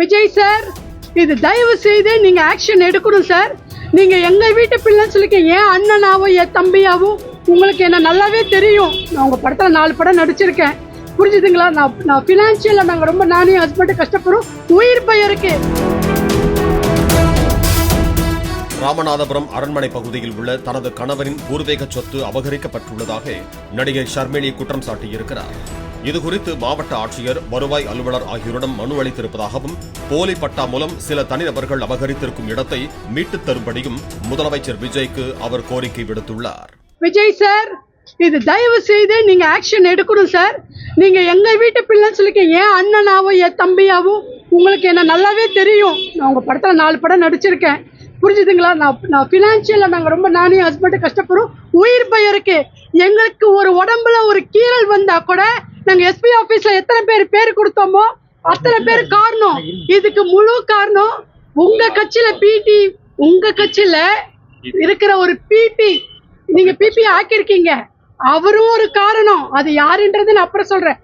Vijay sir, இது தயவு செய்து நீங்க ஆக்ஷன் எடுக்கணும் சார். நீங்க எங்க வீட்டு பிள்ளைன்னு சொல்லிக்க, என் அண்ணனாவோ என் தம்பியாவோ உங்களுக்கு என்ன நல்லாவே தெரியும். நான் உங்க படத்துல 4 படம் நடிச்சிருக்கேன், புரிஞ்சுதுங்களா? நான் பினான்சியலா நாங்க ரொம்ப, நானே ஹஸ்பண்ட் கஷ்டப்படுறோம், உயிர் பெயருக்கு. ராமநாதபுரம் அரண்மனை பகுதியில் உள்ள தனது கணவரின் பூர்வீக சொத்து அபகரிக்கப்பட்டுள்ளதாக நடிகை ஷர்மிளி குற்றம் சாட்டியிருக்கிறார். இதுகுறித்து மாவட்ட ஆட்சியர், வருவாய் அலுவலர் ஆகியோரிடம் மனு அளித்திருப்பதாகவும், போலி பட்டா மூலம் சில தனிநபர்கள் அபகரித்திருக்கும் இடத்தை மீட்டுத் தரும்படியும் முதலமைச்சர் விஜய்க்கு அவர் கோரிக்கை விடுத்துள்ளார். விஜய் சார், இது தயவு செய்து நீங்க ஆக்ஷன் எடுக்கணும் சார். நீங்க எங்க வீட்டு பிள்ளைன்னு சொல்லிக்க, என் அண்ணனாவோ என் தம்பியாவோ உங்களுக்கு என்ன நல்லாவே தெரியும். நான் உங்க படத்துல 4 படம் நடிச்சிருக்கேன், புரிஞ்சுதுங்களா? நான் பினான்சியலா நாங்க ரொம்ப, நானே ஹஸ்பண்ட் கஷ்டப்படுறோம், உயிர் பெயருக்கு. எங்களுக்கு ஒரு உடம்புல ஒரு கீறல் வந்தா கூட நாங்க எஸ்பி ஆபீஸ்ல எத்தனை பேர் கொடுத்தோமோ அத்தனை பேர் காரணம். இதுக்கு முழு காரணம் உங்க கட்சியில பிடி, உங்க கட்சியில இருக்கிற ஒரு பிபி, நீங்க பிபி ஆக்கிருக்கீங்க, அவரும் ஒரு காரணம். அது யாருன்றது நான் அப்புறம் சொல்றேன்.